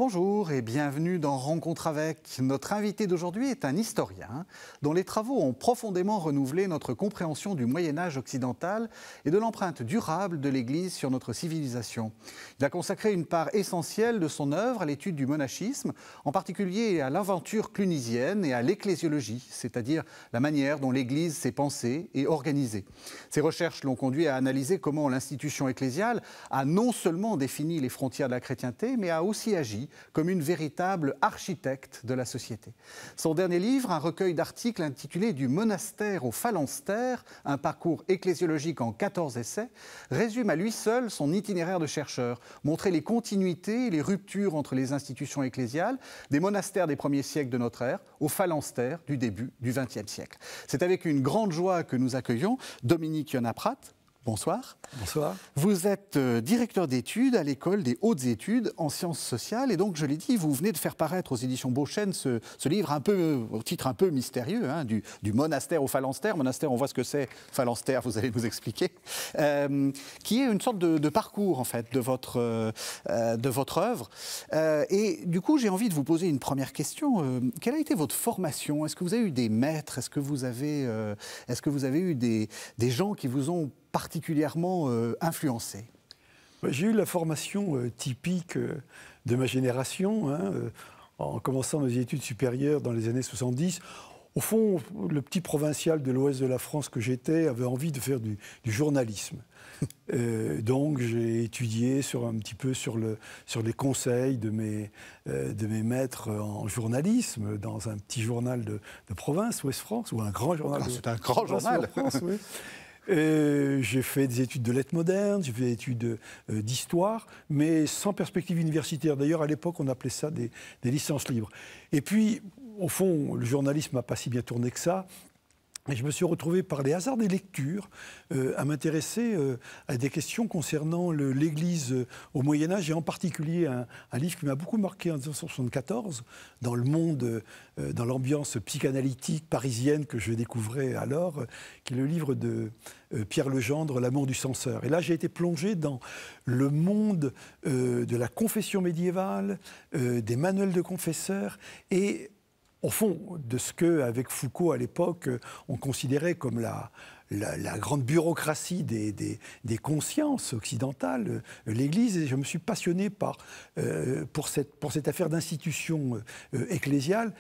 Bonjour et bienvenue dans Rencontre avec. Notre invité d'aujourd'hui est un historien dont les travaux ont profondément renouvelé notre compréhension du Moyen-Âge occidental et de l'empreinte durable de l'Église sur notre civilisation. Il a consacré une part essentielle de son œuvre à l'étude du monachisme, en particulier à l'aventure clunisienne et à l'ecclésiologie, c'est-à-dire la manière dont l'Église s'est pensée et organisée. Ses recherches l'ont conduit à analyser comment l'institution ecclésiale a non seulement défini les frontières de la chrétienté, mais a aussi agi comme une véritable architecte de la société. Son dernier livre, un recueil d'articles intitulé « Du monastère au phalanstère, un parcours ecclésiologique en 14 essais », résume à lui seul son itinéraire de chercheur, montrer les continuités et les ruptures entre les institutions ecclésiales, des monastères des premiers siècles de notre ère au phalanstère du début du XXe siècle. C'est avec une grande joie que nous accueillons Dominique Yonah-Prat. Bonsoir. Bonsoir. Vous êtes directeur d'études à l'École des hautes études en sciences sociales et donc, je l'ai dit, vous venez de faire paraître aux éditions Beauchesne ce livre un peu, au titre un peu mystérieux, hein, du monastère au phalanstère. Monastère, on voit ce que c'est. Phalanstère, vous allez nous expliquer. Qui est une sorte de parcours, en fait, de votre œuvre. Et du coup, j'ai envie de vous poser une première question. Quelle a été votre formation? Est-ce que vous avez eu des maîtres? Est-ce que vous avez eu des gens qui vous ont particulièrement influencé? J'ai eu la formation typique de ma génération, en commençant mes études supérieures dans les années 70. Au fond, le petit provincial de l'ouest de la France que j'étais avait envie de faire du journalisme. Donc j'ai étudié un petit peu sur les conseils de mes maîtres en journalisme dans un petit journal de province, Ouest France, ou un grand journal. C'est un grand journal. France, oui. J'ai fait des études de lettres modernes, j'ai fait des études d'histoire, mais sans perspective universitaire. D'ailleurs, à l'époque, on appelait ça des licences libres. Et puis, au fond, le journalisme n'a pas si bien tourné que ça. Et je me suis retrouvé par les hasards des lectures à m'intéresser à des questions concernant l'Église au Moyen-Âge, et en particulier un livre qui m'a beaucoup marqué en 1974, dans le monde, dans l'ambiance psychanalytique parisienne que je découvrais alors, qui est le livre de Pierre Legendre, L'amour du censeur. Et là, j'ai été plongé dans le monde de la confession médiévale, des manuels de confesseurs, et au fond, de ce qu'avec Foucault, à l'époque, on considérait comme la grande bureaucratie des consciences occidentales, l'Église. Et je me suis passionné pour cette affaire d'institution ecclésiale.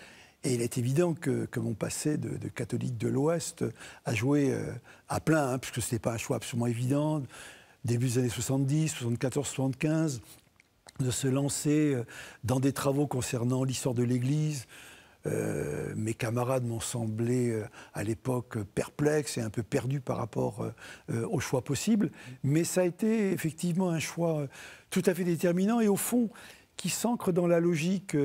Et il est évident que mon passé de catholique de l'Ouest a joué à plein, puisque ce n'était pas un choix absolument évident. Début des années 70, 74, 75, de se lancer dans des travaux concernant l'histoire de l'Église. Mes camarades m'ont semblé à l'époque perplexes et un peu perdus par rapport aux choix possibles, mais ça a été effectivement un choix tout à fait déterminant et au fond qui s'ancre dans la logique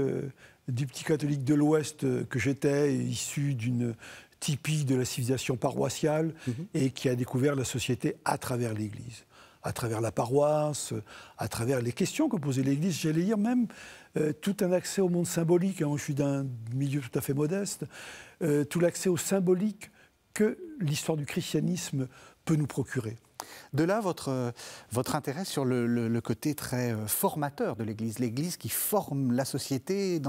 du petit catholique de l'Ouest que j'étais, issu d'une typique de la civilisation paroissiale et qui a découvert la société à travers l'Église, à travers la paroisse, à travers les questions que posait l'Église, j'allais dire même tout un accès au monde symbolique. Je suis d'un milieu tout à fait modeste, tout l'accès au symbolique que l'histoire du christianisme peut nous procurer. De là, votre intérêt sur le côté très formateur de l'Église. L'Église qui forme la société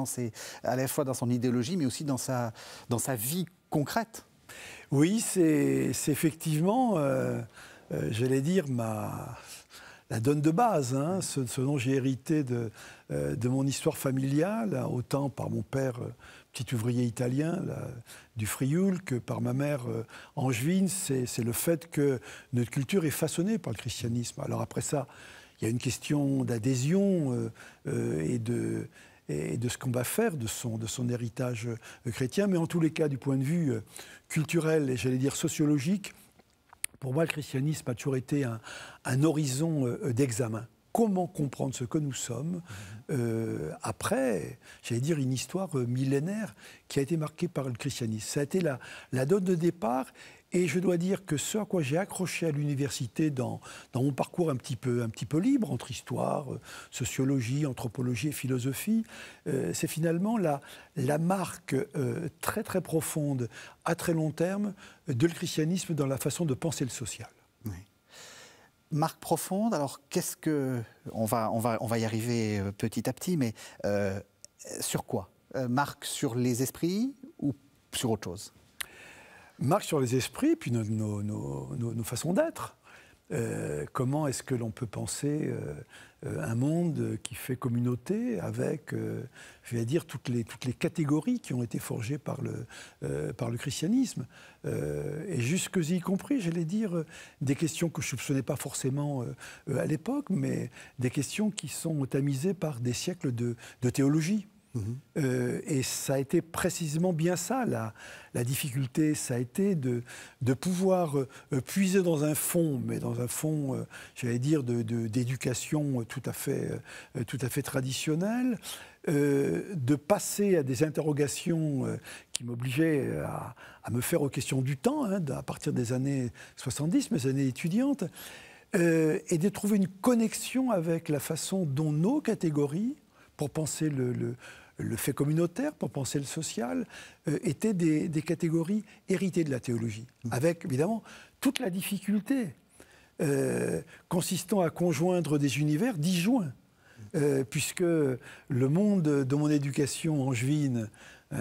à la fois dans son idéologie, mais aussi dans sa vie concrète. Oui, c'est effectivement, j'allais dire, la donne de base, ce dont j'ai hérité de mon histoire familiale, autant par mon père, petit ouvrier italien du Frioul, que par ma mère angevine, c'est le fait que notre culture est façonnée par le christianisme. Alors après ça, il y a une question d'adhésion et de ce qu'on va faire de son héritage chrétien, mais en tous les cas, du point de vue culturel et j'allais dire sociologique, pour moi, le christianisme a toujours été un horizon d'examen. Comment comprendre ce que nous sommes après, j'allais dire, une histoire millénaire qui a été marquée par le christianisme. Ça a été la donne de départ. Et je dois dire que ce à quoi j'ai accroché à l'université dans mon parcours un petit peu libre, entre histoire, sociologie, anthropologie et philosophie, c'est finalement la marque très très profonde, à très long terme, de le christianisme dans la façon de penser le social. Oui. Marque profonde, alors qu'est-ce que... On va y arriver petit à petit, mais sur quoi? Marque sur les esprits ou sur autre chose? Marque sur les esprits, puis nos façons d'être. Comment est-ce que l'on peut penser un monde qui fait communauté avec, je vais dire, toutes les catégories qui ont été forgées par le christianisme, et jusque-y compris, j'allais dire, des questions que je ne soupçonnais pas forcément à l'époque, mais des questions qui sont tamisées par des siècles de théologie. Et ça a été précisément bien ça, la difficulté, ça a été de pouvoir puiser dans un fond, mais dans un fond, j'allais dire, d'éducation tout à fait traditionnelle, de passer à des interrogations qui m'obligeaient à me faire aux questions du temps, à partir des années 70, mes années étudiantes, et de trouver une connexion avec la façon dont nos catégories, pour penser le fait communautaire, pour penser le social, étaient des catégories héritées de la théologie, avec évidemment toute la difficulté consistant à conjoindre des univers disjoints, puisque le monde de mon éducation angevine,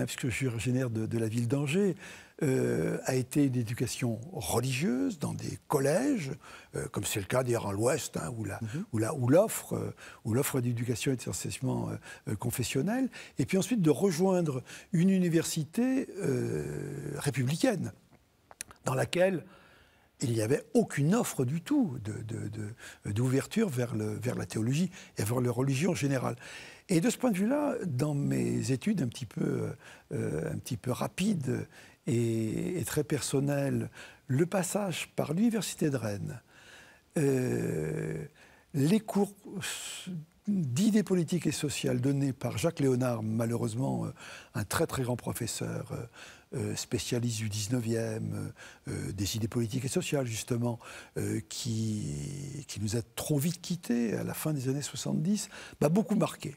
puisque je suis originaire de la ville d'Angers, a été une éducation religieuse dans des collèges, comme c'est le cas d'ailleurs à l'Ouest, où l'offre d'éducation est essentiellement confessionnelle, et puis ensuite de rejoindre une université républicaine, dans laquelle il n'y avait aucune offre du tout d'ouverture vers la théologie et vers la religion en général. Et de ce point de vue-là, dans mes études un petit peu rapides et très personnelles, le passage par l'Université de Rennes, les cours d'idées politiques et sociales donnés par Jacques Léonard, malheureusement un très très grand professeur, spécialiste du 19e, des idées politiques et sociales justement, qui nous a trop vite quittés à la fin des années 70, m'a beaucoup marqué.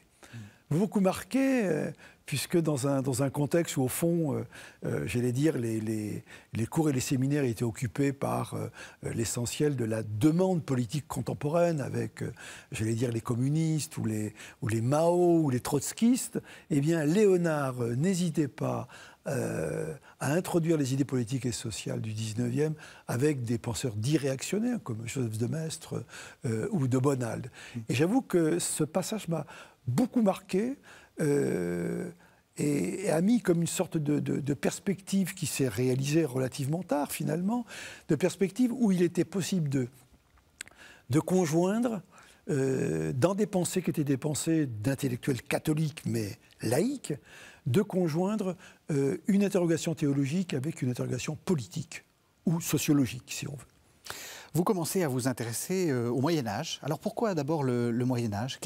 Beaucoup marqué, puisque dans un contexte où, au fond, j'allais dire, les cours et les séminaires étaient occupés par l'essentiel de la demande politique contemporaine, avec, j'allais dire, les communistes, ou les Mao, ou les trotskistes, eh bien, Léonard n'hésitait pas à introduire les idées politiques et sociales du 19e avec des penseurs dits réactionnaires, comme Joseph de Maistre ou de Bonald. Et j'avoue que ce passage m'a beaucoup marqué et a mis comme une sorte de perspective qui s'est réalisée relativement tard finalement, de perspective où il était possible de conjoindre dans des pensées qui étaient des pensées d'intellectuels catholiques mais laïques, de conjoindre une interrogation théologique avec une interrogation politique ou sociologique si on veut. Vous commencez à vous intéresser au Moyen-Âge. Alors pourquoi d'abord le Moyen-Âge?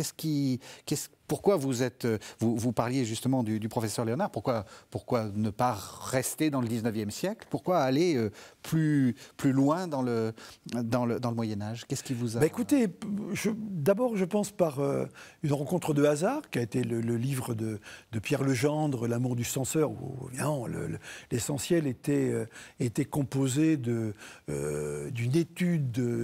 Pourquoi vous parliez justement du professeur Léonard, pourquoi ne pas rester dans le 19e siècle? Pourquoi aller plus loin dans le Moyen-Âge? Qu'est-ce qui vous a... Écoutez, d'abord je pense par une rencontre de hasard, qui a été le livre de Pierre Legendre, L'amour du censeur, où l'essentiel était composé d'une étude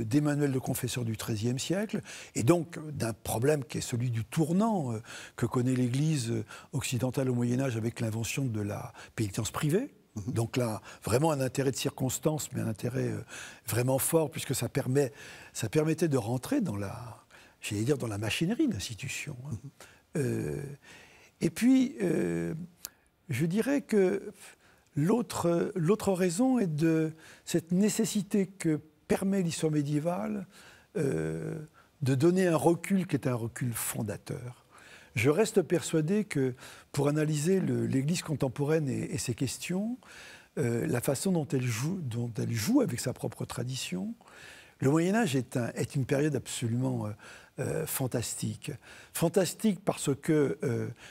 d'Emmanuel le Confesseur du XIIIe siècle, et donc d'un problème qui est celui du tournant que connaît l'Église occidentale au Moyen-Âge avec l'invention de la pénitence privée. Donc là, vraiment un intérêt de circonstance, mais un intérêt vraiment fort, puisque ça permettait de rentrer dans la machinerie de l'institution. Et puis, je dirais que l'autre raison est de cette nécessité que permet l'histoire médiévale de donner un recul qui est un recul fondateur. Je reste persuadé que pour analyser l'Église contemporaine et ses questions, la façon dont elle joue avec sa propre tradition, le Moyen-Âge est une période absolument fantastique. Fantastique parce que,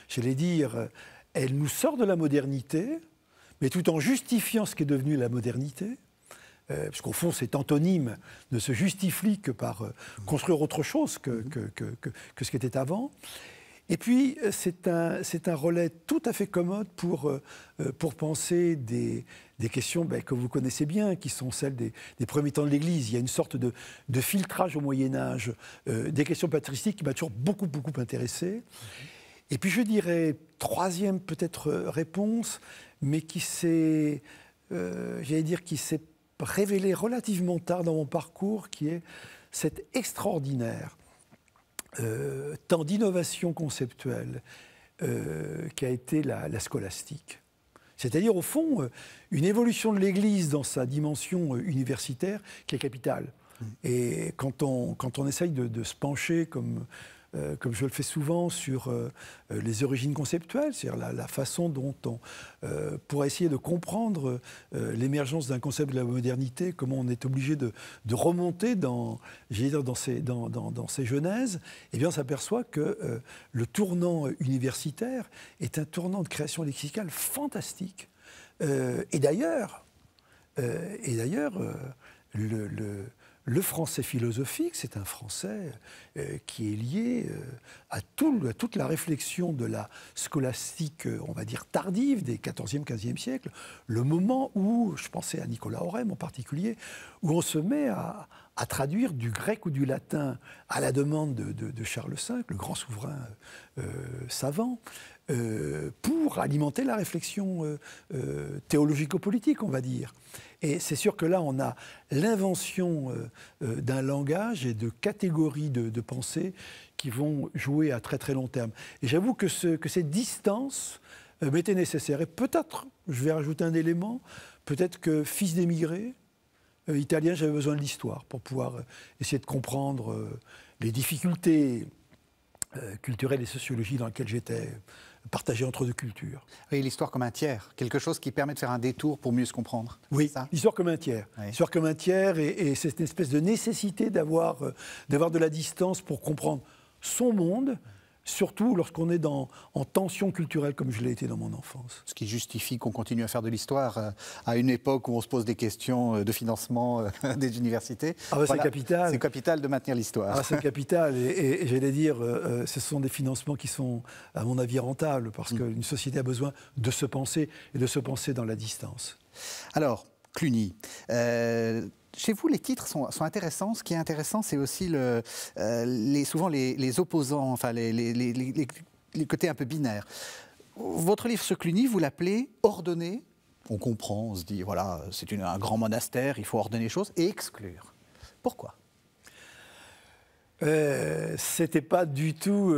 j'allais dire, elle nous sort de la modernité, mais tout en justifiant ce qui est devenu la modernité. Parce qu'au fond, cet antonyme ne se justifie que par construire autre chose que ce qui était avant. Et puis, c'est un relais tout à fait commode pour penser des questions que vous connaissez bien, qui sont celles des premiers temps de l'Église. Il y a une sorte de filtrage au Moyen-Âge des questions patristiques qui m'a toujours beaucoup, beaucoup intéressé. Et puis, je dirais, troisième peut-être réponse, mais qui s'est révélée relativement tard dans mon parcours, qui est cet extraordinaire temps d'innovation conceptuelle qui a été la scolastique. C'est-à-dire, au fond, une évolution de l'Église dans sa dimension universitaire qui est capitale. Et quand on essaye de se pencher, comme je le fais souvent, sur les origines conceptuelles, c'est-à-dire la façon dont on pourrait essayer de comprendre l'émergence d'un concept de la modernité, comment on est obligé de remonter dans ces genèses, eh bien on s'aperçoit que le tournant universitaire est un tournant de création lexicale fantastique. Et d'ailleurs, le français philosophique, c'est un français qui est lié à toute la réflexion de la scolastique, on va dire, tardive des XIVe, XVe siècles, le moment où, je pensais à Nicolas Aurème en particulier, où on se met à traduire du grec ou du latin à la demande de Charles V, le grand souverain savant, pour alimenter la réflexion théologico-politique, on va dire. Et c'est sûr que là, on a l'invention d'un langage et de catégories de pensée qui vont jouer à très très long terme. Et j'avoue que cette distance m'était nécessaire. Et peut-être, je vais rajouter un élément, peut-être que fils d'émigrés, italien, j'avais besoin de l'histoire pour pouvoir essayer de comprendre les difficultés culturelles et sociologiques dans lesquelles j'étais partagé entre deux cultures. Oui, l'histoire comme un tiers, quelque chose qui permet de faire un détour pour mieux se comprendre. Oui, l'histoire comme un tiers. Oui. L'histoire comme un tiers, et c'est une espèce de nécessité d'avoir de la distance pour comprendre son monde, surtout lorsqu'on est en tension culturelle comme je l'ai été dans mon enfance. Ce qui justifie qu'on continue à faire de l'histoire à une époque où on se pose des questions de financement des universités. Ah bah voilà, c'est capital. C'est capital de maintenir l'histoire. Ah, c'est capital. Et j'allais dire, ce sont des financements qui sont, à mon avis, rentables, parce qu'une société a besoin de se penser, et de se penser dans la distance. Alors, Cluny. Chez vous, les titres sont intéressants. Ce qui est intéressant, c'est aussi souvent les opposants, enfin les côtés un peu binaires. Votre livre sur Cluny, vous l'appelez « Ordonner ». On comprend, on se dit, voilà, c'est un grand monastère, il faut ordonner les choses et exclure. Pourquoi ? C'était pas du tout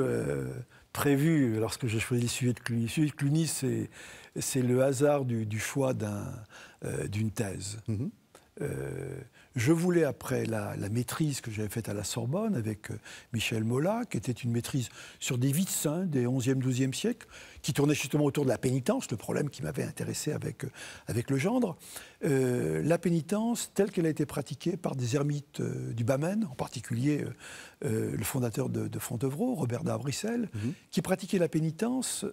prévu lorsque j'ai choisi le sujet de Cluny. Le sujet de Cluny, c'est le hasard du choix d'une thèse. Je voulais, après la maîtrise que j'avais faite à la Sorbonne avec Michel Mola, qui était une maîtrise sur des vies de saints des XIe, XIIe siècle, qui tournait justement autour de la pénitence, le problème qui m'avait intéressé avec le gendre, la pénitence telle qu'elle a été pratiquée par des ermites du Bas-Maine, en particulier le fondateur de Fontevraud, Robert d'Avricel, qui pratiquait la pénitence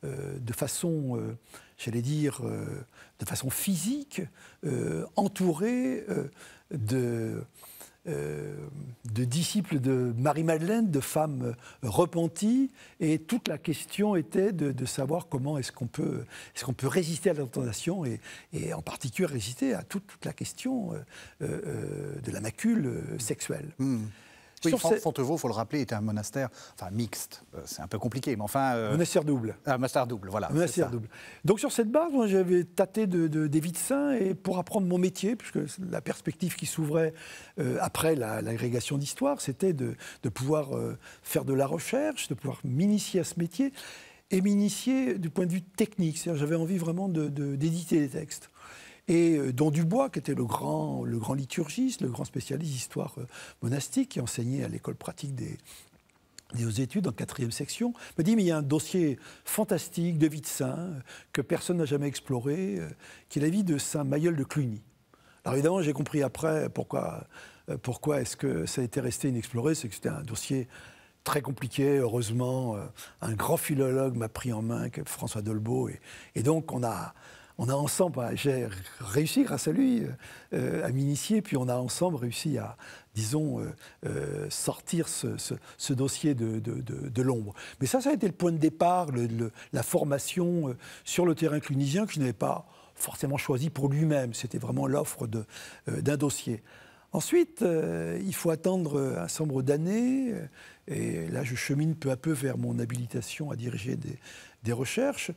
de façon, j'allais dire, de façon physique, entouré de disciples de Marie-Madeleine, de femmes repenties, et toute la question était de savoir comment est-ce qu'on peut résister à la tentation, et en particulier résister à toute la question de la macule sexuelle. Oui, Fontevraud, il faut le rappeler, était un monastère mixte. C'est un peu compliqué, mais enfin... Monastère double. Un monastère double, voilà. Monastère double. Donc sur cette base, moi, j'avais tâté des vies de saints, et pour apprendre mon métier, puisque la perspective qui s'ouvrait après l'agrégation d'histoire, c'était de pouvoir faire de la recherche, de pouvoir m'initier à ce métier, et m'initier du point de vue technique. C'est-à-dire, j'avais envie vraiment d'éditer des textes. Et Don Dubois, qui était le grand liturgiste, le grand spécialiste d'histoire monastique, qui enseignait à l'école pratique des hautes études en 4e section, me dit, mais il y a un dossier fantastique de vie de saint que personne n'a jamais exploré, qui est la vie de saint Mayol de Cluny. Alors évidemment, j'ai compris après pourquoi est-ce que ça a été resté inexploré, c'est que c'était un dossier très compliqué. Heureusement, un grand philologue m'a pris en main, François Dolbeau, et donc on a on a ensemble, j'ai réussi grâce à lui à m'initier, puis on a ensemble réussi à, disons, sortir ce dossier de l'ombre. Mais ça a été le point de départ, la formation sur le terrain clunisien que je n'avais pas forcément choisi pour lui-même. C'était vraiment l'offre d'un dossier. Ensuite, il faut attendre un certain nombre d'années, et là je chemine peu à peu vers mon habilitation à diriger des recherches.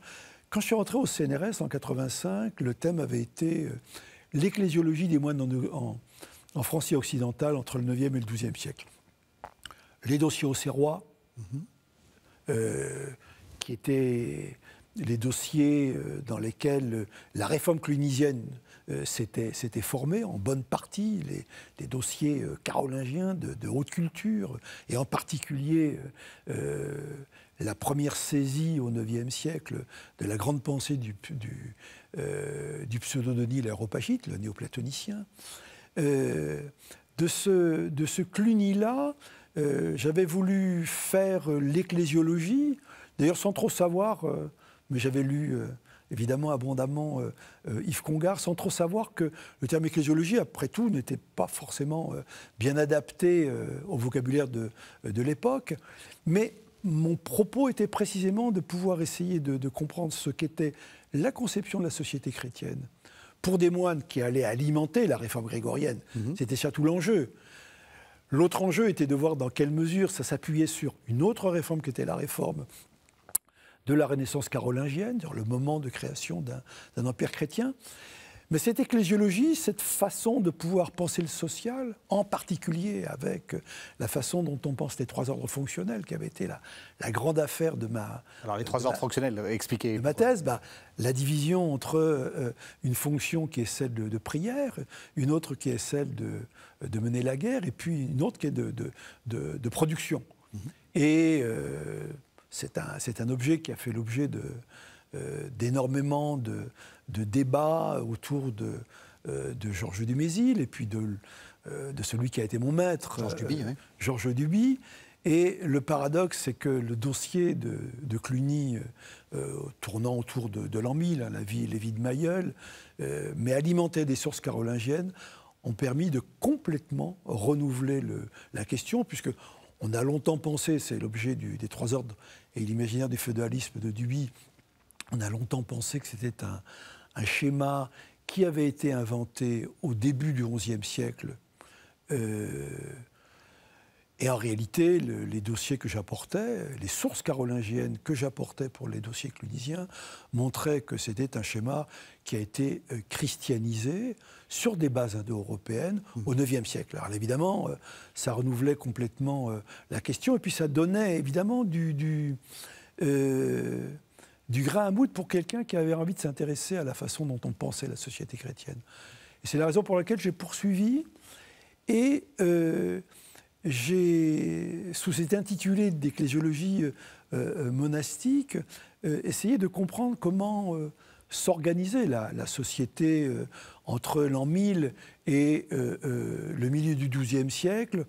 Quand je suis rentré au CNRS en 1985, le thème avait été l'ecclésiologie des moines en Francie occidentale entre le 9e et le 12e siècle. Les dossiers auxerrois, qui étaient les dossiers dans lesquels la réforme clunisienne s'était formée en bonne partie, les dossiers carolingiens de haute culture, et en particulier la première saisie au IXe siècle de la grande pensée du pseudo-Denis l'Aréopagite, le néoplatonicien. De ce Cluny-là, j'avais voulu faire l'ecclésiologie, d'ailleurs sans trop savoir, mais j'avais lu évidemment abondamment Yves Congar, sans trop savoir que le terme ecclésiologie, après tout, n'était pas forcément bien adapté au vocabulaire de l'époque. Mais mon propos était précisément de pouvoir essayer de comprendre ce qu'était la conception de la société chrétienne pour des moines qui allaient alimenter la réforme grégorienne. C'était ça tout l'enjeu. L'autre enjeu était de voir dans quelle mesure ça s'appuyait sur une autre réforme qui était la réforme de la Renaissance carolingienne, le moment de création d'un empire chrétien. Mais cette ecclésiologie, cette façon de pouvoir penser le social, en particulier avec la façon dont on pense les trois ordres fonctionnels, qui avait été la grande affaire de ma... Alors les trois ordres fonctionnels, expliquez. De ma thèse, la division entre une fonction qui est celle de prière, une autre qui est celle de mener la guerre, et puis une autre qui est de production. Et c'est un objet qui a fait l'objet d'énormément de débats autour de Georges Dumézil et puis de celui qui a été mon maître, Georges Duby. Et le paradoxe, c'est que le dossier de Cluny, tournant autour de l'an 1000, les vies de Mayol, mais alimenté des sources carolingiennes, ont permis de complètement renouveler la question, puisque on a longtemps pensé, c'est l'objet des trois ordres et l'imaginaire du féodalisme de Duby, on a longtemps pensé que c'était un schéma qui avait été inventé au début du XIe siècle. Et en réalité, les dossiers que j'apportais, les sources carolingiennes que j'apportais pour les dossiers clunisiens, montraient que c'était un schéma qui a été christianisé sur des bases indo-européennes au IXe siècle. Alors évidemment, ça renouvelait complètement la question, et puis ça donnait évidemment du grain à moudre pour quelqu'un qui avait envie de s'intéresser à la façon dont on pensait la société chrétienne. Et c'est la raison pour laquelle j'ai poursuivi, et j'ai, sous cet intitulé d'ecclésiologie monastique, essayé de comprendre comment s'organisait la société entre l'an 1000 et le milieu du XIIe siècle,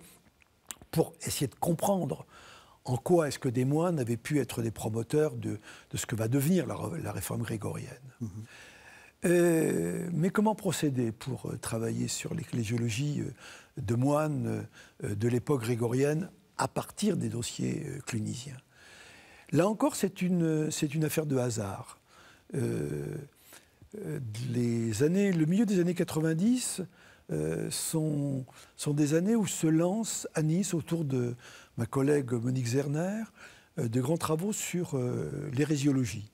pour essayer de comprendre en quoi est-ce que des moines avaient pu être des promoteurs de ce que va devenir la réforme grégorienne. Mais comment procéder pour travailler sur l'ecclésiologie de moines de l'époque grégorienne à partir des dossiers clunisiens? Là encore, c'est une affaire de hasard. Le milieu des années 90 sont des années où se lancent à Nice, autour de ma collègue Monique Zerner, de grands travaux sur l'hérésiologie.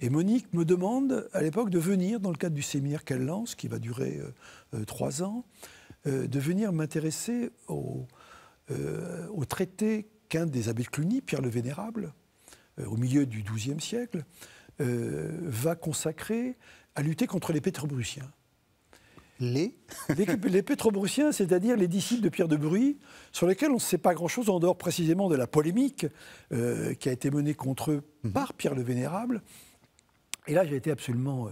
Et Monique me demande à l'époque de venir, dans le cadre du séminaire qu'elle lance, qui va durer 3 ans, de venir m'intéresser au traité qu'un des abbés de Cluny, Pierre le Vénérable, au milieu du XIIe siècle, va consacrer à lutter contre les Pétrobruciens. Les Pétrobruciens, c'est-à-dire les disciples de Pierre de Bruy, sur lesquels on ne sait pas grand-chose en dehors précisément de la polémique qui a été menée contre eux par Pierre le Vénérable. Et là, j'ai été absolument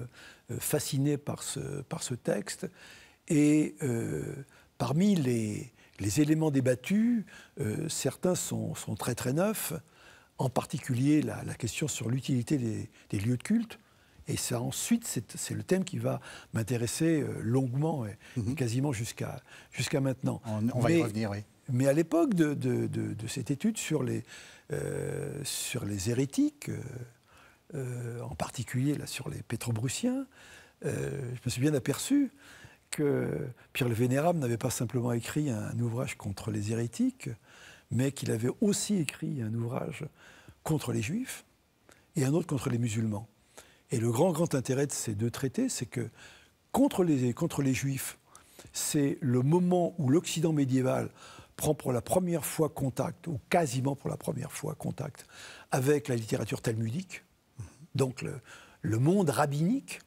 fasciné par ce texte. Et parmi les éléments débattus, certains sont très très neufs, en particulier la question sur l'utilité des lieux de culte, Et ça, ensuite, c'est le thème qui va m'intéresser longuement et quasiment jusqu'à maintenant. On va y revenir, oui. Mais à l'époque de cette étude sur les hérétiques, en particulier là, sur les pétrobrussiens, je me suis bien aperçu que Pierre le Vénérable n'avait pas simplement écrit un ouvrage contre les hérétiques, mais qu'il avait aussi écrit un ouvrage contre les juifs et un autre contre les musulmans. Et le grand intérêt de ces deux traités, c'est que contre les juifs, c'est le moment où l'Occident médiéval prend pour la première fois contact, ou quasiment pour la première fois contact, avec la littérature talmudique, donc le monde rabbinique.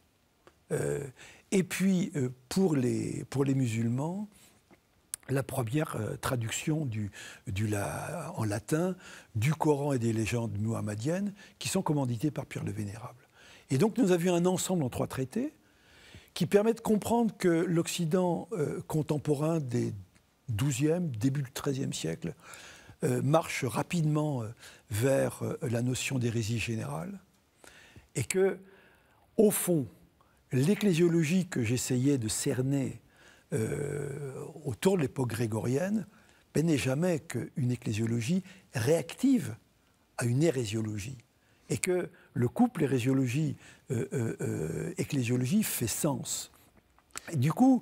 Et puis, pour les musulmans, la première traduction en latin du Coran et des légendes muhammadiennes qui sont commanditées par Pierre le Vénérable. Et donc nous avions un ensemble en 3 traités qui permet de comprendre que l'Occident contemporain des XIIe, début du XIIIe siècle marche rapidement vers la notion d'hérésie générale et que, au fond, l'ecclésiologie que j'essayais de cerner autour de l'époque grégorienne n'est jamais qu'une ecclésiologie réactive à une hérésiologie. Et que le couple hérésiologie-ecclésiologie fait sens. Et du coup,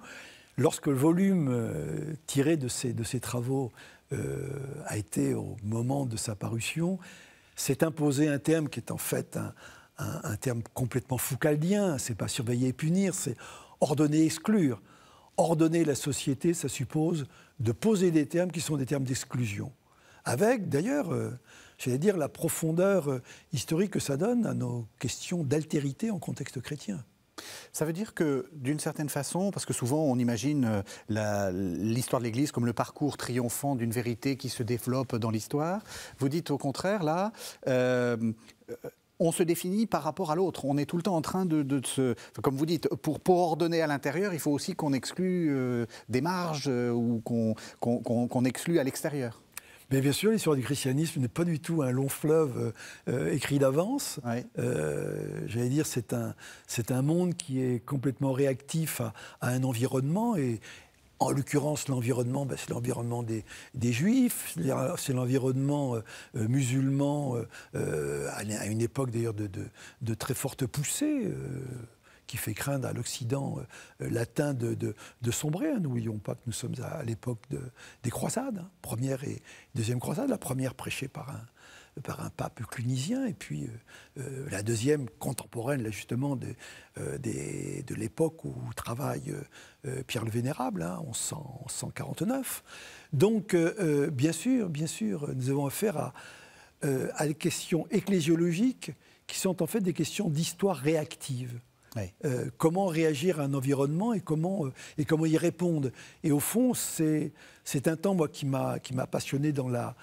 lorsque le volume tiré de ces travaux a été au moment de sa parution, s'est imposé un terme qui est en fait un terme complètement foucaldien. C'est pas surveiller et punir, c'est ordonner et exclure. Ordonner la société, ça suppose de poser des termes qui sont des termes d'exclusion. Avec, d'ailleurs, j'allais dire, la profondeur historique que ça donne à nos questions d'altérité en contexte chrétien. Ça veut dire que, d'une certaine façon, parce que souvent on imagine l'histoire de l'Église comme le parcours triomphant d'une vérité qui se développe dans l'histoire, vous dites au contraire, là, on se définit par rapport à l'autre. On est tout le temps en train de se... Comme vous dites, pour ordonner à l'intérieur, il faut aussi qu'on exclue des marges ou qu'on exclue à l'extérieur. Mais bien sûr, l'histoire du christianisme n'est pas du tout un long fleuve écrit d'avance. Ouais. J'allais dire, c'est un monde qui est complètement réactif à un environnement. Et en l'occurrence, l'environnement, c'est l'environnement des Juifs, c'est l'environnement musulman, à une époque d'ailleurs de très forte poussée. Qui fait craindre à l'Occident latin de sombrer. N'oublions pas que nous sommes à l'époque des croisades, première et deuxième croisade, la première prêchée par un pape clunisien, et puis la deuxième contemporaine, là, justement, de l'époque où travaille Pierre le Vénérable, en 1149. Donc, bien sûr, nous avons affaire à des questions ecclésiologiques qui sont en fait des questions d'histoire réactive. Oui. Comment réagir à un environnement et comment y répondre. Et au fond, c'est un temps, moi, qui m'a passionné dans la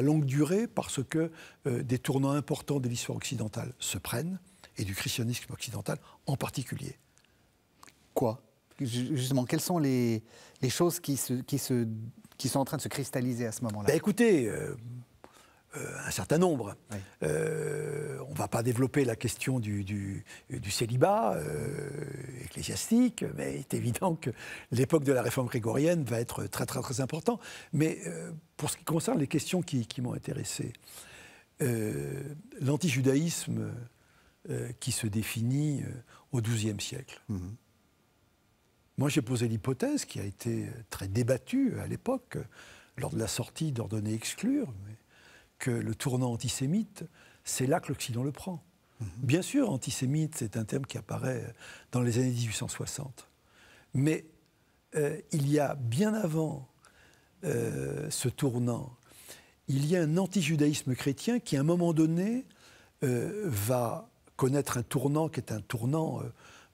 longue durée, parce que des tournants importants de l'histoire occidentale se prennent, et du christianisme occidental en particulier. Quoi ? Justement, quelles sont les choses qui sont en train de se cristalliser à ce moment-là ? Écoutez, un certain nombre. Oui. On ne va pas développer la question du célibat ecclésiastique, mais il est évident que l'époque de la réforme grégorienne va être très, très, très importante. Mais pour ce qui concerne les questions qui m'ont intéressé, l'antijudaïsme qui se définit au XIIe siècle. Mm-hmm. Moi, j'ai posé l'hypothèse qui a été très débattue à l'époque, lors de la sortie d'Ordonner et exclure, que le tournant antisémite, c'est là que l'Occident le prend. Mmh. Bien sûr, antisémite, c'est un terme qui apparaît dans les années 1860. Mais il y a bien avant ce tournant, il y a un antijudaïsme chrétien qui, à un moment donné, va connaître un tournant qui est un tournant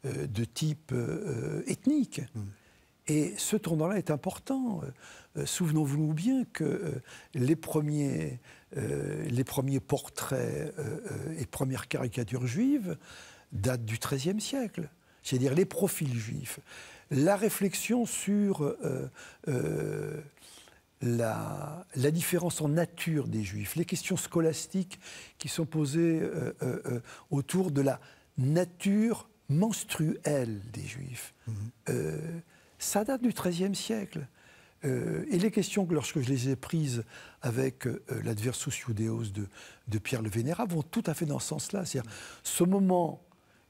de type ethnique. Mmh. Et ce tournant-là est important. Souvenons-nous bien que les premiers portraits et premières caricatures juives datent du XIIIe siècle. C'est-à-dire les profils juifs. La réflexion sur la différence en nature des juifs, les questions scolastiques qui sont posées autour de la nature menstruelle des Juifs. Ça date du XIIIe siècle. Et les questions, lorsque je les ai prises avec l'Adversus Iudaeus de Pierre le Vénérable, vont tout à fait dans ce sens-là. C'est-à-dire, ce moment,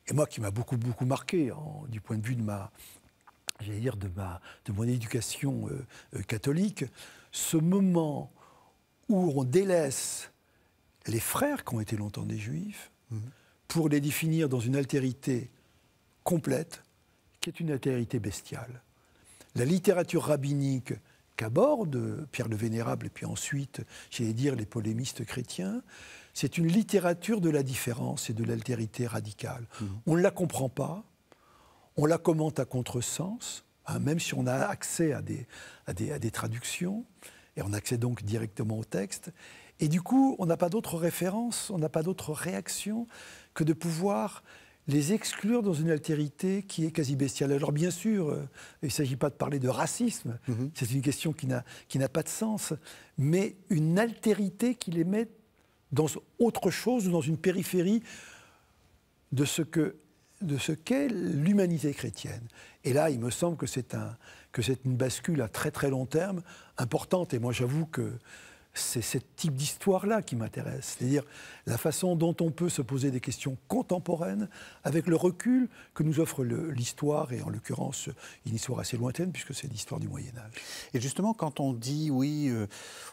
et moi qui m'a beaucoup marqué du point de vue de mon éducation catholique, ce moment où on délaisse les frères qui ont été longtemps des Juifs pour les définir dans une altérité complète, qui est une altérité bestiale. La littérature rabbinique qu'aborde Pierre le Vénérable et puis ensuite, j'allais dire, les polémistes chrétiens, c'est une littérature de la différence et de l'altérité radicale. On ne la comprend pas, on la commente à contresens, même si on a accès à des traductions, et on accède donc directement au texte. Et du coup, on n'a pas d'autre référence, on n'a pas d'autre réaction que de pouvoir les exclure dans une altérité qui est quasi bestiale. Alors bien sûr, il ne s'agit pas de parler de racisme, c'est une question qui n'a pas de sens, mais une altérité qui les met dans autre chose ou dans une périphérie de ce qu'est l'humanité chrétienne. Et là, il me semble que c'est une bascule à très très long terme importante. Et moi, j'avoue que c'est ce type d'histoire-là qui m'intéresse. C'est-à-dire la façon dont on peut se poser des questions contemporaines avec le recul que nous offre l'histoire, et en l'occurrence une histoire assez lointaine puisque c'est l'histoire du Moyen-Âge. Et justement, quand on dit, oui,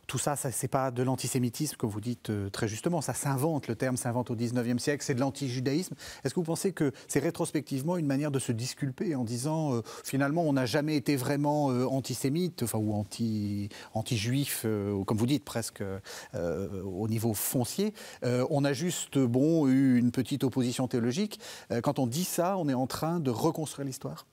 tout ça, c'est pas de l'antisémitisme, comme vous dites très justement, ça s'invente, le terme s'invente au XIXe siècle, c'est de l'antijudaïsme. Est-ce que vous pensez que c'est rétrospectivement une manière de se disculper en disant, finalement, on n'a jamais été vraiment antisémite, enfin, ou anti-juif, comme vous dites, presque au niveau foncier. On a juste eu une petite opposition théologique. Quand on dit ça, on est en train de reconstruire l'histoire.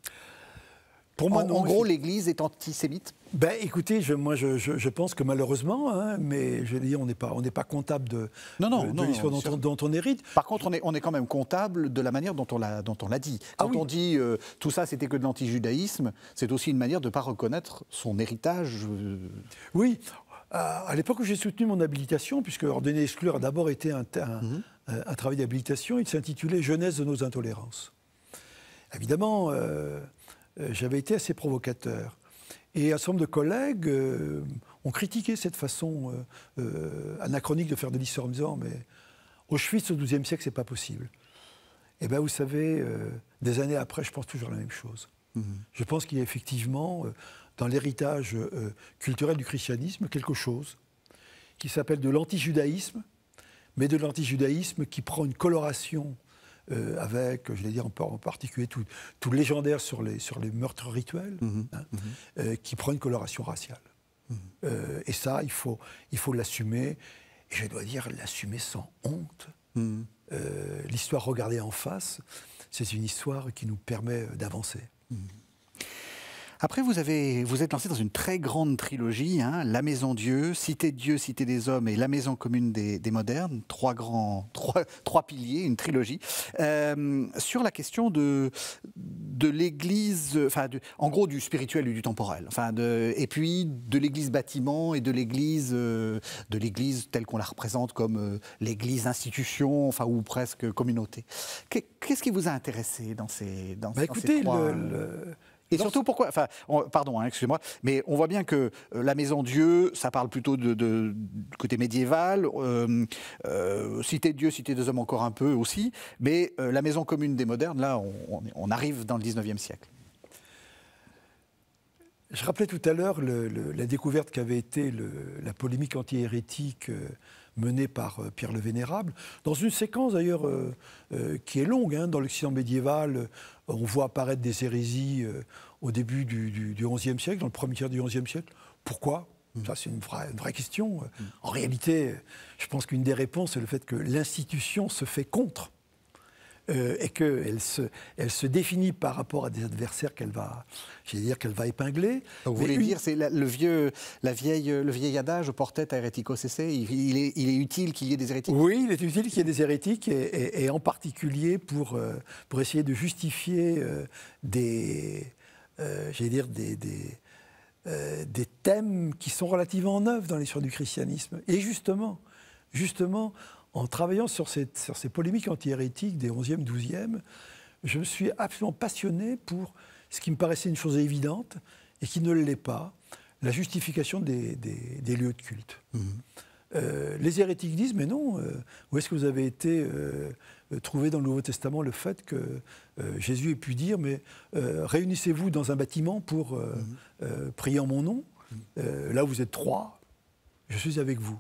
Pour moi, en gros, l'Église est antisémite. Écoutez, je pense que malheureusement, mais je veux dire, on n'est pas comptable de l'histoire dont on hérite. Par contre, on est quand même comptable de la manière dont on l'a dit. Quand on dit tout ça, c'était que de l'antijudaïsme, c'est aussi une manière de ne pas reconnaître son héritage. Oui. À l'époque où j'ai soutenu mon habilitation, puisque ordonner et exclure a d'abord été un travail d'habilitation, il s'intitulait « Jeunesse de nos intolérances ». Évidemment, j'avais été assez provocateur. Et un certain nombre de collègues ont critiqué cette façon anachronique de faire de l'histoire en disant « mais Auschwitz au XIIe siècle, c'est pas possible ». Eh bien, vous savez, des années après, je pense toujours la même chose. Je pense qu'il y a effectivement dans l'héritage culturel du christianisme quelque chose qui s'appelle de l'antijudaïsme, mais de l'antijudaïsme qui prend une coloration avec, je vais dire en particulier, tout légendaire sur les meurtres rituels, qui prend une coloration raciale. Et ça, il faut l'assumer, et je dois dire l'assumer sans honte. L'histoire regardée en face, c'est une histoire qui nous permet d'avancer. Après, vous êtes lancé dans une très grande trilogie, La Maison Dieu, Cité de Dieu, Cité des Hommes et La Maison commune des modernes, trois piliers, une trilogie, sur la question de l'Église, en gros du spirituel et du temporel, et puis de l'Église bâtiment et de l'Église telle qu'on la représente comme l'Église institution, ou presque communauté. Qu'est-ce qui vous a intéressé dans ces trois... Et surtout, pourquoi pardon, excusez-moi, mais on voit bien que la Maison Dieu, ça parle plutôt du côté médiéval, Cité de Dieu, Cité des Hommes encore un peu aussi, mais la Maison commune des modernes, là, on arrive dans le 19e siècle. Je rappelais tout à l'heure la découverte qu'avait été la polémique anti-hérétique menée par Pierre le Vénérable, dans une séquence d'ailleurs qui est longue. Dans l'Occident médiéval, on voit apparaître des hérésies au début du XIe siècle, dans le premier tiers du XIe siècle. Pourquoi ? Ça, c'est une vraie question. En réalité, je pense qu'une des réponses, c'est le fait que l'institution se fait contre. Et qu'elle se définit par rapport à des adversaires qu'elle va épingler. Donc vous voulez dire, c'est le vieil adage, portet a heretico esse, il est utile qu'il y ait des hérétiques? Oui, il est utile qu'il y ait des hérétiques, et en particulier pour essayer de justifier des thèmes qui sont relativement neufs dans l'histoire du christianisme. Et justement, en travaillant sur ces polémiques anti-hérétiques des 11e, 12e, je me suis absolument passionné pour ce qui me paraissait une chose évidente et qui ne l'est pas, la justification des lieux de culte. Les hérétiques disent, mais non, où est-ce que vous avez été trouvé dans le Nouveau Testament le fait que Jésus ait pu dire, mais réunissez-vous dans un bâtiment pour prier en mon nom, là où vous êtes 3, je suis avec vous.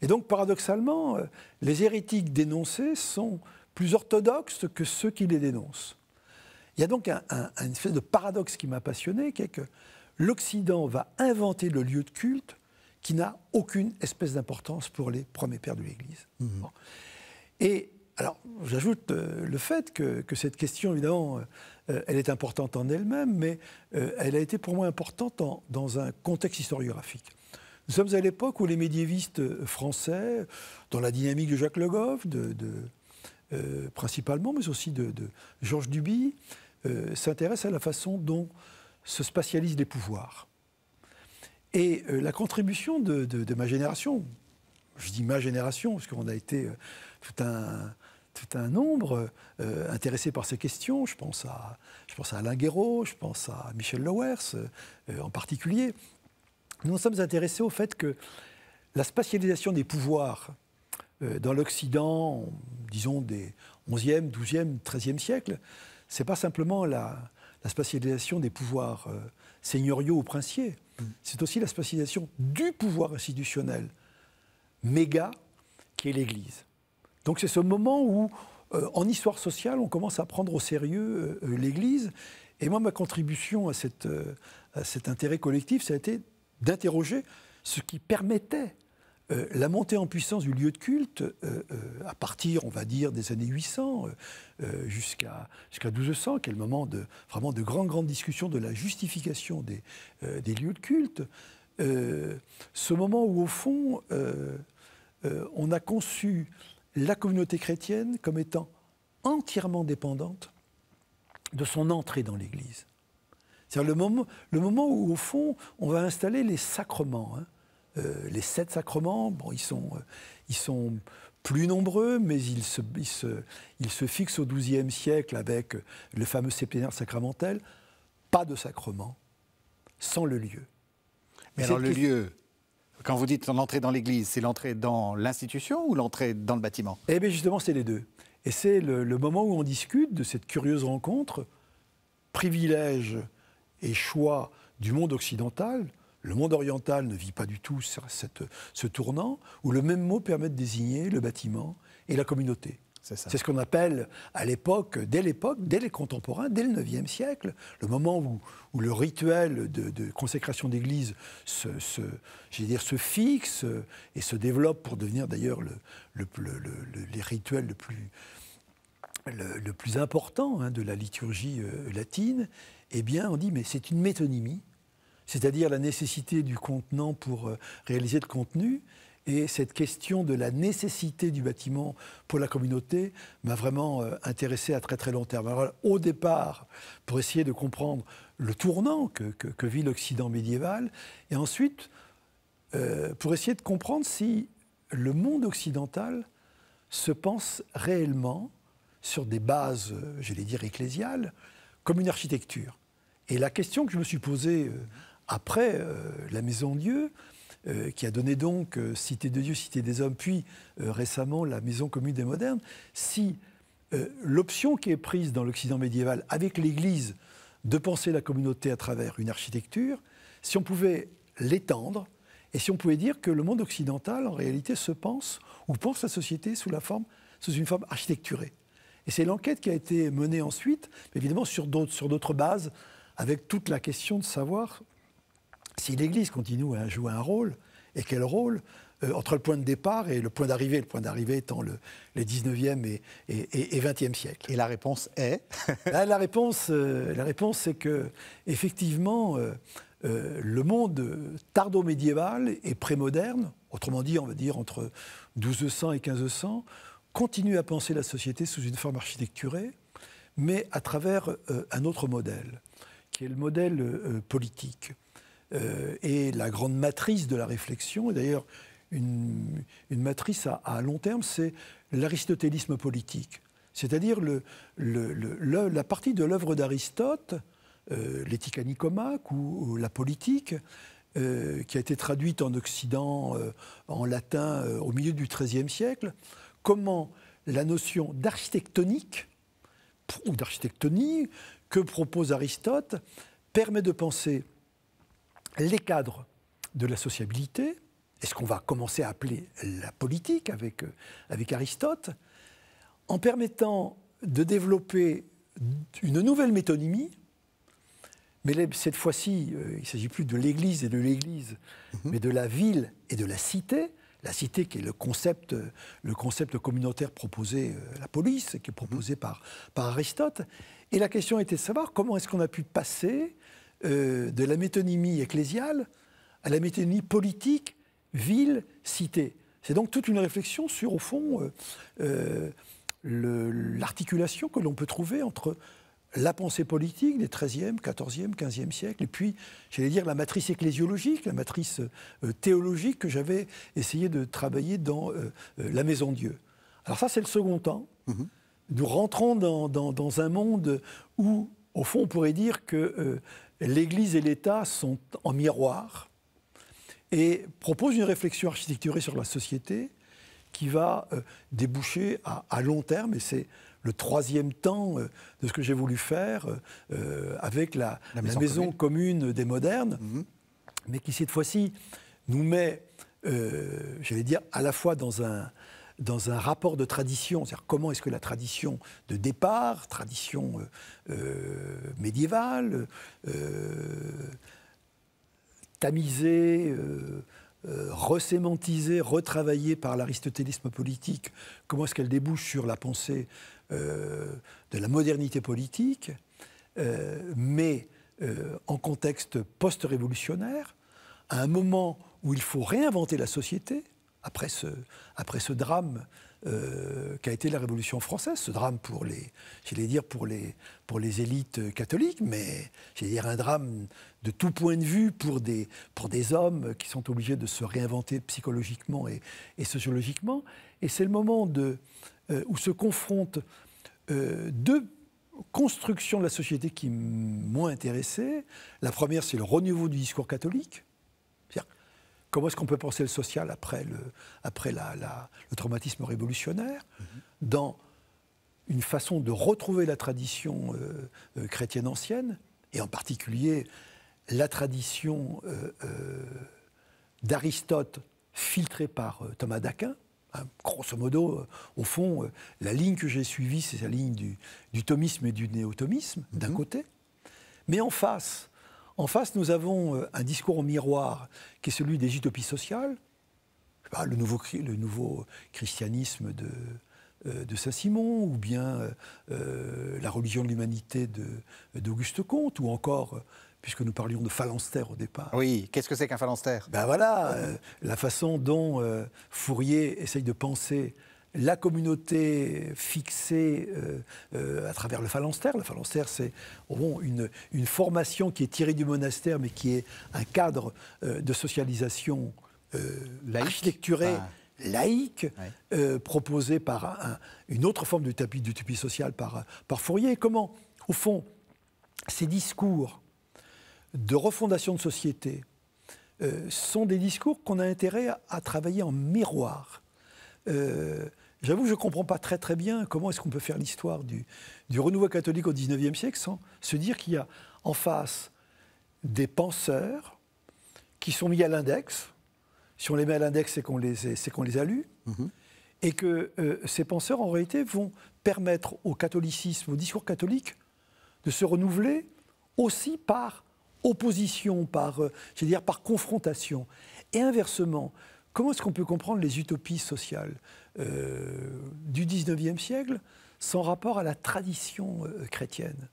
Et donc, paradoxalement, les hérétiques dénoncés sont plus orthodoxes que ceux qui les dénoncent. Il y a donc une espèce de paradoxe qui m'a passionné, qui est que l'Occident va inventer le lieu de culte qui n'a aucune espèce d'importance pour les premiers pères de l'Église. Bon. Et alors, j'ajoute le fait que cette question, évidemment, elle est importante en elle-même, mais elle a été pour moi importante dans un contexte historiographique. Nous sommes à l'époque où les médiévistes français, dans la dynamique de Jacques Le Goff, principalement, mais aussi de Georges Duby, s'intéressent à la façon dont se spatialisent les pouvoirs. Et la contribution de ma génération, je dis ma génération, parce qu'on a été tout un nombre intéressés par ces questions, je pense à Alain Guéraud, je pense à Michel Lowers en particulier, nous nous sommes intéressés au fait que la spatialisation des pouvoirs dans l'Occident, disons des 11e, 12e, 13e siècles, ce n'est pas simplement la spatialisation des pouvoirs seigneuriaux ou princiers, c'est aussi la spatialisation du pouvoir institutionnel méga qui est l'Église. Donc c'est ce moment où, en histoire sociale, on commence à prendre au sérieux l'Église. Et moi, ma contribution à cet intérêt collectif, ça a été d'interroger ce qui permettait la montée en puissance du lieu de culte à partir, on va dire, des années 800 jusqu'à 1200, qui est le moment vraiment de grandes discussions de la justification des lieux de culte. Ce moment où, au fond, on a conçu la communauté chrétienne comme étant entièrement dépendante de son entrée dans l'Église. C'est-à-dire le moment où, au fond, on va installer les sacrements. Les 7 sacrements, bon, ils sont plus nombreux, mais ils se fixent au XIIe siècle avec le fameux septénaire sacramentel. Pas de sacrement sans le lieu. Mais alors le lieu, quand vous dites l'entrée dans l'Église, c'est l'entrée dans l'institution ou l'entrée dans le bâtiment? Eh bien justement, c'est les deux. Et c'est le moment où on discute de cette curieuse rencontre, privilège et choix du monde occidental. Le monde oriental ne vit pas du tout ce tournant, où le même mot permet de désigner le bâtiment et la communauté. C'est ce qu'on appelle à l'époque, dès les contemporains, dès le IXe siècle, le moment où le rituel de consécration d'église se fixe et se développe pour devenir d'ailleurs les rituels le plus important de la liturgie latine. Eh bien, on dit, mais c'est une métonymie, c'est-à-dire la nécessité du contenant pour réaliser le contenu. Et cette question de la nécessité du bâtiment pour la communauté m'a vraiment intéressé à très très long terme. Alors, au départ, pour essayer de comprendre le tournant que vit l'Occident médiéval, et ensuite, pour essayer de comprendre si le monde occidental se pense réellement sur des bases, j'allais dire, ecclésiales, comme une architecture. Et la question que je me suis posée après la Maison Dieu, qui a donné donc Cité de Dieu, Cité des Hommes, puis récemment la Maison Commune des Modernes, si l'option qui est prise dans l'Occident médiéval avec l'Église de penser la communauté à travers une architecture, si on pouvait l'étendre, et si on pouvait dire que le monde occidental, en réalité, se pense, ou pense la société sous une forme architecturée. Et c'est l'enquête qui a été menée ensuite, évidemment sur d'autres bases, avec toute la question de savoir si l'Église continue à jouer un rôle, et quel rôle, entre le point de départ et le point d'arrivée étant les 19e et 20e siècles. Et la réponse est La réponse, c'est que, effectivement, le monde tardo-médiéval et pré-moderne, autrement dit, on va dire entre 1200 et 1500, continue à penser la société sous une forme architecturée, mais à travers un autre modèle, qui est le modèle politique. Et la grande matrice de la réflexion, et d'ailleurs matrice à long terme, c'est l'aristotélisme politique. C'est-à-dire la partie de l'œuvre d'Aristote, l'Éthique Nicomaque ou la politique, qui a été traduite en Occident, en latin, au milieu du XIIIe siècle, comment la notion d'architectonique ou d'architectonie que propose Aristote permet de penser les cadres de la sociabilité, et ce qu'on va commencer à appeler la politique avec Aristote, en permettant de développer une nouvelle métonymie, mais cette fois-ci, il ne s'agit plus de l'Église et de l'Église, mais de la ville et de la cité qui est le concept communautaire proposé, la police, qui est proposé par Aristote. Et la question était de savoir comment est-ce qu'on a pu passer de la métonymie ecclésiale à la métonymie politique, ville, cité. C'est donc toute une réflexion sur, au fond, l'articulation que l'on peut trouver entre la pensée politique des XIIIe, XIVe, XVe siècles, et puis, j'allais dire, la matrice ecclésiologique, la matrice théologique que j'avais essayé de travailler dans La Maison Dieu. Alors ça, c'est le second temps. Nous rentrons dans un monde où, au fond, on pourrait dire que l'Église et l'État sont en miroir et proposent une réflexion architecturée sur la société qui va déboucher à long terme, et c'est le troisième temps de ce que j'ai voulu faire avec la maison commune des modernes, mais qui cette fois-ci nous met, j'allais dire, à la fois dans un rapport de tradition, c'est-à-dire comment est-ce que la tradition de départ, tradition médiévale, tamisée, resémantisée, retravaillée par l'aristotélisme politique, comment est-ce qu'elle débouche sur la pensée de la modernité politique, mais en contexte post-révolutionnaire, à un moment où il faut réinventer la société, après ce drame qu'a été la Révolution française, ce drame pour les élites catholiques, mais j'allais dire un drame de tout point de vue pour des hommes qui sont obligés de se réinventer psychologiquement et sociologiquement. Et c'est le moment où se confrontent deux constructions de la société qui m'ont intéressé. La première, c'est le renouveau du discours catholique. Comment est-ce qu'on peut penser le social après le traumatisme révolutionnaire, dans une façon de retrouver la tradition chrétienne ancienne, et en particulier la tradition d'Aristote filtrée par Thomas d'Aquin. Grosso modo, au fond, la ligne que j'ai suivie, c'est la ligne du thomisme et du néo-thomisme, d'un côté. Mais en face, nous avons un discours au miroir qui est celui des utopies sociales, le nouveau christianisme de Saint-Simon, ou bien la religion de l'humanité d'Auguste Comte, ou encore, puisque nous parlions de phalanstère au départ. Oui, qu'est-ce que c'est qu'un phalanstère ? Ben voilà, la façon dont Fourier essaye de penser la communauté fixée à travers le phalanstère. Le phalanstère, c'est au fond une formation qui est tirée du monastère, mais qui est un cadre de socialisation architecturée, laïque, proposé par une autre forme d'utopie sociale par Fourier. Et comment, au fond, ces discours de refondation de société sont des discours qu'on a intérêt à travailler en miroir. J'avoue que je ne comprends pas très bien comment est-ce qu'on peut faire l'histoire du renouveau catholique au XIXe siècle sans se dire qu'il y a en face des penseurs qui sont mis à l'index. Si on les met à l'index, c'est qu'on les a lus. Et que ces penseurs, en réalité, vont permettre au catholicisme, au discours catholique, de se renouveler aussi par opposition, par confrontation. Et inversement, comment est-ce qu'on peut comprendre les utopies sociales du XIXe siècle sans rapport à la tradition chrétienne ?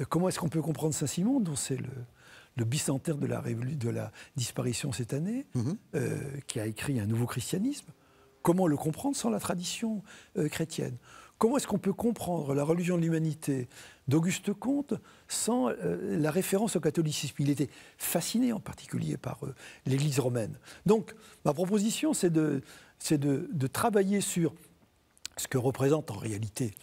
Comment est-ce qu'on peut comprendre Saint-Simon, dont c'est le bicentenaire de la disparition cette année, qui a écrit un nouveau christianisme ? Comment le comprendre sans la tradition chrétienne ? comment est-ce qu'on peut comprendre la religion de l'humanité d'Auguste Comte sans la référence au catholicisme? Il était fasciné en particulier par l'Église romaine. Donc, ma proposition, c'est de travailler sur ce que représentent en réalité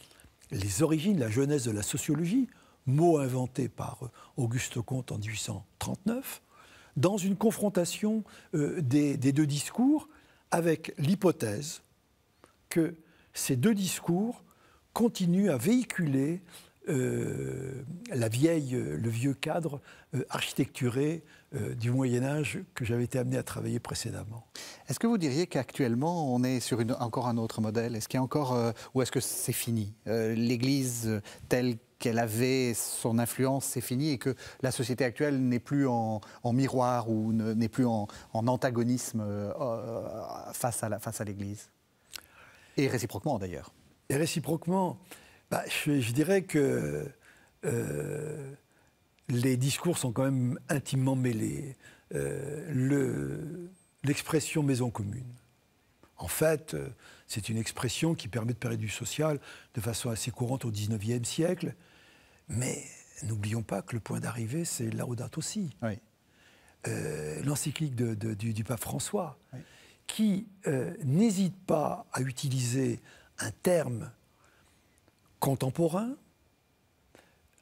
les origines, la genèse de la sociologie, mot inventé par Auguste Comte en 1839, dans une confrontation des deux discours, avec l'hypothèse que ces deux discours continuent à véhiculer le vieux cadre architecturé du Moyen-Âge que j'avais été amené à travailler précédemment. Est-ce que vous diriez qu'actuellement, on est sur encore un autre modèle? Est-ce qu'il y a encore, ou est-ce que c'est fini? L'Église telle qu'elle avait son influence, c'est fini, et que la société actuelle n'est plus en miroir ou n'est plus en antagonisme face à l'Église? Et réciproquement, d'ailleurs. Et réciproquement, je dirais que les discours sont quand même intimement mêlés. L'expression maison commune, en fait, c'est une expression qui permet de parler du social de façon assez courante au XIXe siècle, mais n'oublions pas que le point d'arrivée, c'est Laudato Si. Oui. L'encyclique du pape François, oui, qui n'hésite pas à utiliser un terme contemporain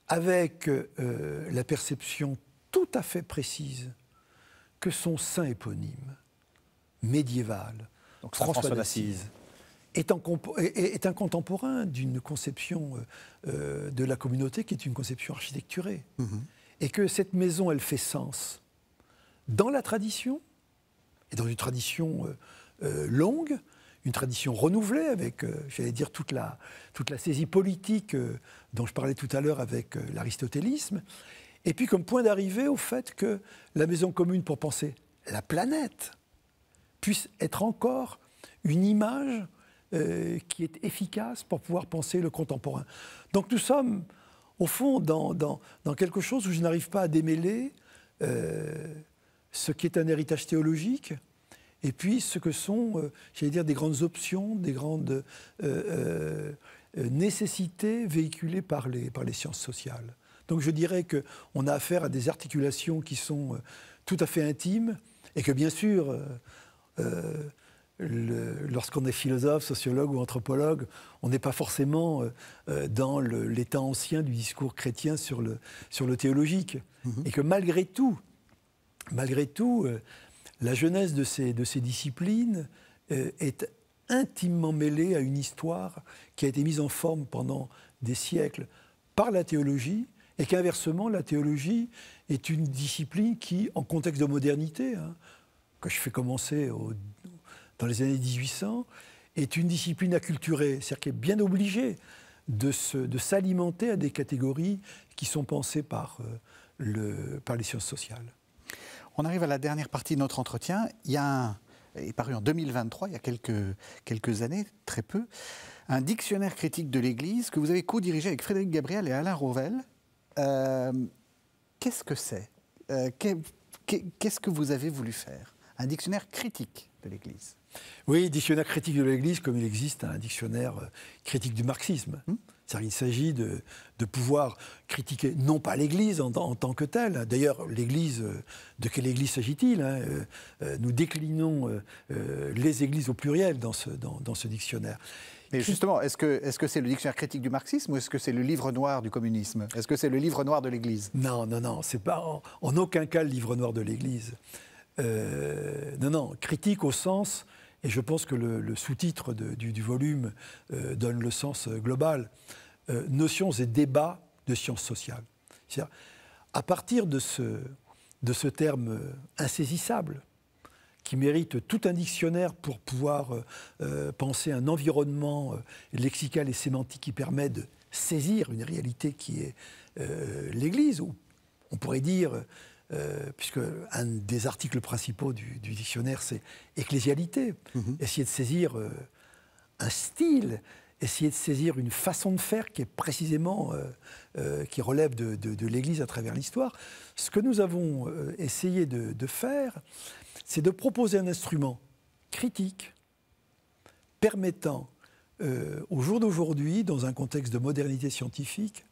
avec la perception tout à fait précise que son saint éponyme médiéval, donc François d'Assise, est un contemporain d'une conception de la communauté qui est une conception architecturée. Mmh. Et que cette maison, elle fait sens dans la tradition, et dans une tradition longue, une tradition renouvelée avec, j'allais dire, toute la saisie politique dont je parlais tout à l'heure avec l'aristotélisme, et puis comme point d'arrivée au fait que la maison commune pour penser la planète puisse être encore une image qui est efficace pour pouvoir penser le contemporain. Donc nous sommes, au fond, dans quelque chose où je n'arrive pas à démêler ce qui est un héritage théologique et puis ce que sont, j'allais dire, des grandes options, des grandes nécessités véhiculées par les sciences sociales. Donc je dirais qu'on a affaire à des articulations qui sont tout à fait intimes et que bien sûr, lorsqu'on est philosophe, sociologue ou anthropologue, on n'est pas forcément dans l'état ancien du discours chrétien sur le théologique. Mmh. Et que malgré tout, la genèse de ces disciplines est intimement mêlée à une histoire qui a été mise en forme pendant des siècles par la théologie, et qu'inversement, la théologie est une discipline qui, en contexte de modernité, que je fais commencer dans les années 1800, est une discipline acculturée, c'est-à-dire qu'elle est bien obligée de s'alimenter à des catégories qui sont pensées par les sciences sociales. On arrive à la dernière partie de notre entretien. Il est paru en 2023, il y a quelques années, très peu, un dictionnaire critique de l'Église que vous avez co-dirigé avec Frédéric Gabriel et Alain Rauvel. Qu'est-ce que c'est? Qu'est-ce que vous avez voulu faire? Un dictionnaire critique de l'Église. Oui, dictionnaire critique de l'Église, comme il existe un dictionnaire critique du marxisme. C'est-à-dire qu'il s'agit de pouvoir critiquer, non pas l'Église en tant que telle. D'ailleurs, l'Église, de quelle Église s'agit-il? Nous déclinons les Églises au pluriel dans ce dictionnaire. Mais justement, est-ce que c'est le dictionnaire critique du marxisme ou est-ce que c'est le livre noir du communisme? Est-ce que c'est le livre noir de l'Église? Non, c'est pas en aucun cas le livre noir de l'Église. Non, critique au sens, et je pense que le sous-titre du volume donne le sens global, notions et débats de sciences sociales. C'est-à-dire, à partir de ce terme insaisissable, qui mérite tout un dictionnaire pour pouvoir penser un environnement lexical et sémantique qui permet de saisir une réalité qui est l'Église, ou on pourrait dire, puisque un des articles principaux du dictionnaire, c'est ecclésialité, essayer de saisir un style, essayer de saisir une façon de faire qui est précisément, qui relève de l'Église à travers l'histoire. Ce que nous avons essayé de faire, c'est de proposer un instrument critique permettant au jour d'aujourd'hui, dans un contexte de modernité scientifique,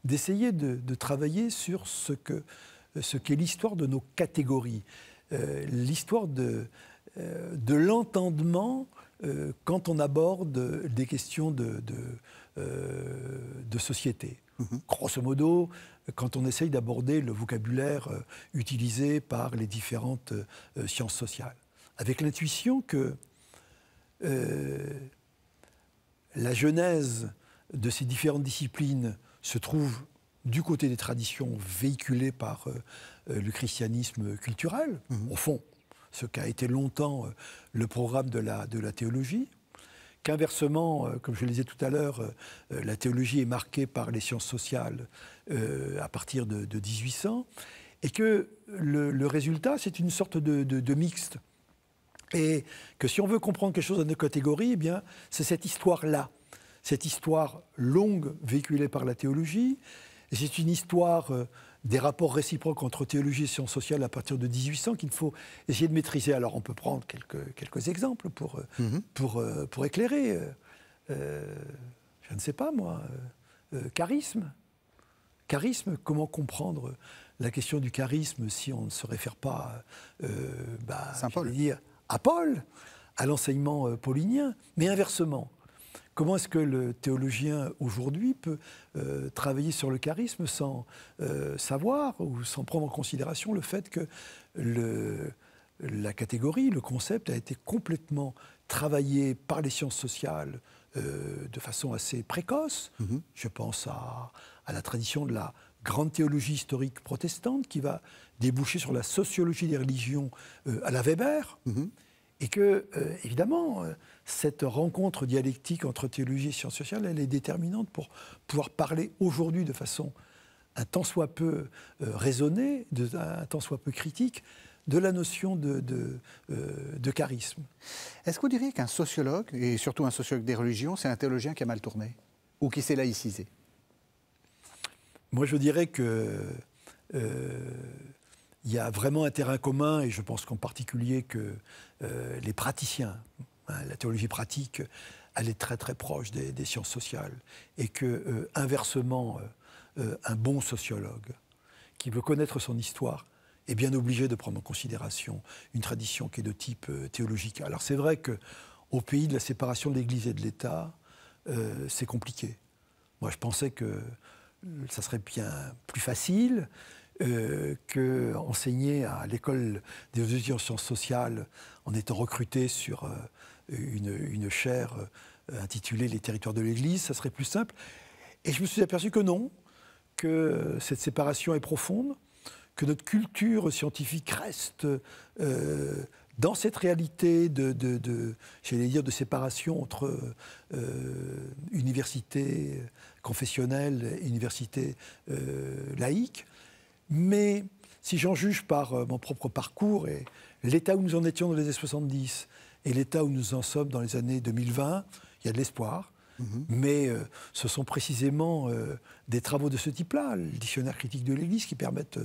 d'essayer de travailler sur ce qu'est l'histoire de nos catégories, l'histoire de l'entendement quand on aborde des questions de société. Grosso modo, quand on essaye d'aborder le vocabulaire utilisé par les différentes sciences sociales, avec l'intuition que la genèse de ces différentes disciplines se trouve du côté des traditions véhiculées par le christianisme culturel, au fond, ce qu'a été longtemps le programme de la théologie, qu'inversement, comme je le disais tout à l'heure, la théologie est marquée par les sciences sociales à partir de 1800, et que le résultat, c'est une sorte de mixte. Et que si on veut comprendre quelque chose dans nos catégories, eh bien, c'est cette histoire-là, cette histoire longue véhiculée par la théologie, et c'est une histoire des rapports réciproques entre théologie et sciences sociales à partir de 1800 qu'il faut essayer de maîtriser. Alors on peut prendre quelques exemples pour éclairer. Je ne sais pas moi, charisme. Charisme, comment comprendre la question du charisme si on ne se réfère pas Saint Paul. À Paul, à l'enseignement paulinien, mais inversement. Comment est-ce que le théologien aujourd'hui peut travailler sur le charisme sans savoir ou sans prendre en considération le fait que la catégorie, le concept a été complètement travaillé par les sciences sociales de façon assez précoce. Je pense à la tradition de la grande théologie historique protestante qui va déboucher sur la sociologie des religions à la Weber. Et que, évidemment, cette rencontre dialectique entre théologie et sciences sociales, elle est déterminante pour pouvoir parler aujourd'hui de façon un tant soit peu raisonnée, un tant soit peu critique, de la notion de charisme. Est-ce que vous diriez qu'un sociologue, et surtout un sociologue des religions, c'est un théologien qui a mal tourné ou qui s'est laïcisé? Moi, je dirais que il y a vraiment un terrain commun, et je pense qu'en particulier que les praticiens, la théologie pratique, elle est très très proche des sciences sociales, et que inversement, un bon sociologue qui veut connaître son histoire est bien obligé de prendre en considération une tradition qui est de type théologique. Alors c'est vrai qu'au pays de la séparation de l'Église et de l'État, c'est compliqué. Moi je pensais que ça serait bien plus facile qu'enseigner à l'école des sciences sociales en étant recruté sur une chaire intitulée « Les territoires de l'Église », ça serait plus simple. Et je me suis aperçu que non, que cette séparation est profonde, que notre culture scientifique reste dans cette réalité j'allais dire, de séparation entre université confessionnelle et université laïque. Mais si j'en juge par mon propre parcours et l'état où nous en étions dans les années 70 et l'état où nous en sommes dans les années 2020, il y a de l'espoir. Mais ce sont précisément des travaux de ce type-là, le dictionnaire critique de l'Église, qui permettent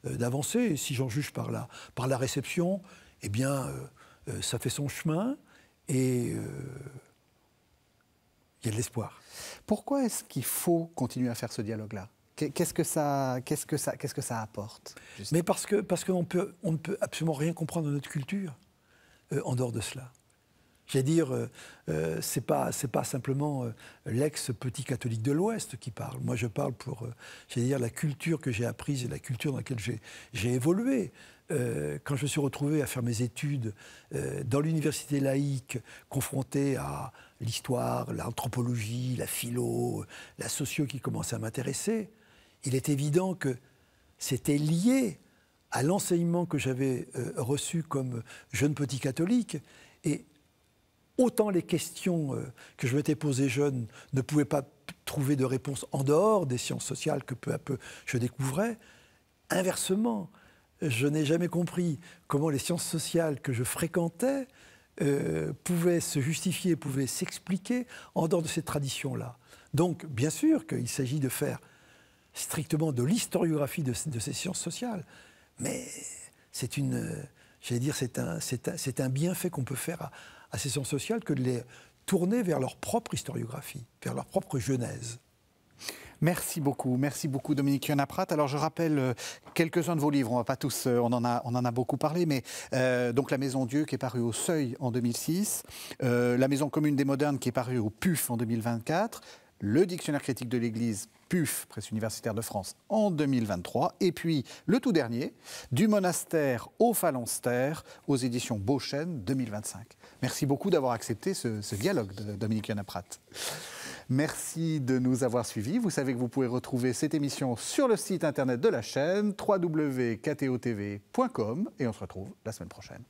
d'avancer. Et si j'en juge par la réception, eh bien, ça fait son chemin et il y a de l'espoir. Pourquoi est-ce qu'il faut continuer à faire ce dialogue-là ? Qu'est-ce que ça apporte, justement ? Mais parce qu'on ne peut absolument rien comprendre de notre culture en dehors de cela. J'allais dire, c'est pas simplement l'ex-petit catholique de l'Ouest qui parle. Moi, je parle pour, j'allais dire, la culture que j'ai apprise et la culture dans laquelle j'ai évolué. Quand je me suis retrouvé à faire mes études dans l'université laïque, confronté à l'histoire, l'anthropologie, la philo, la socio qui commençait à m'intéresser, il est évident que c'était lié à l'enseignement que j'avais reçu comme jeune petit catholique. Et autant les questions que je m'étais posées jeune ne pouvaient pas trouver de réponse en dehors des sciences sociales que peu à peu je découvrais, inversement, je n'ai jamais compris comment les sciences sociales que je fréquentais pouvaient se justifier, pouvaient s'expliquer en dehors de cette tradition-là. Donc, bien sûr qu'il s'agit de faire strictement de l'historiographie de ces sciences sociales, mais c'est un bienfait qu'on peut faire à ces sciences sociales que de les tournés vers leur propre historiographie, vers leur propre genèse. Merci beaucoup Dominique Yonaprat. Alors je rappelle quelques-uns de vos livres, on va pas tous, on en a beaucoup parlé, mais donc La Maison Dieu qui est parue au Seuil en 2006, La Maison commune des modernes qui est parue au PUF en 2024, le Dictionnaire critique de l'Église PUF, Presse universitaire de France, en 2023, et puis le tout dernier, Du monastère au phalanstère, aux éditions Beauchesne 2025. Merci beaucoup d'avoir accepté ce dialogue, Dominique Yonaprat. Merci de nous avoir suivis. Vous savez que vous pouvez retrouver cette émission sur le site internet de la chaîne www.ktotv.com et on se retrouve la semaine prochaine.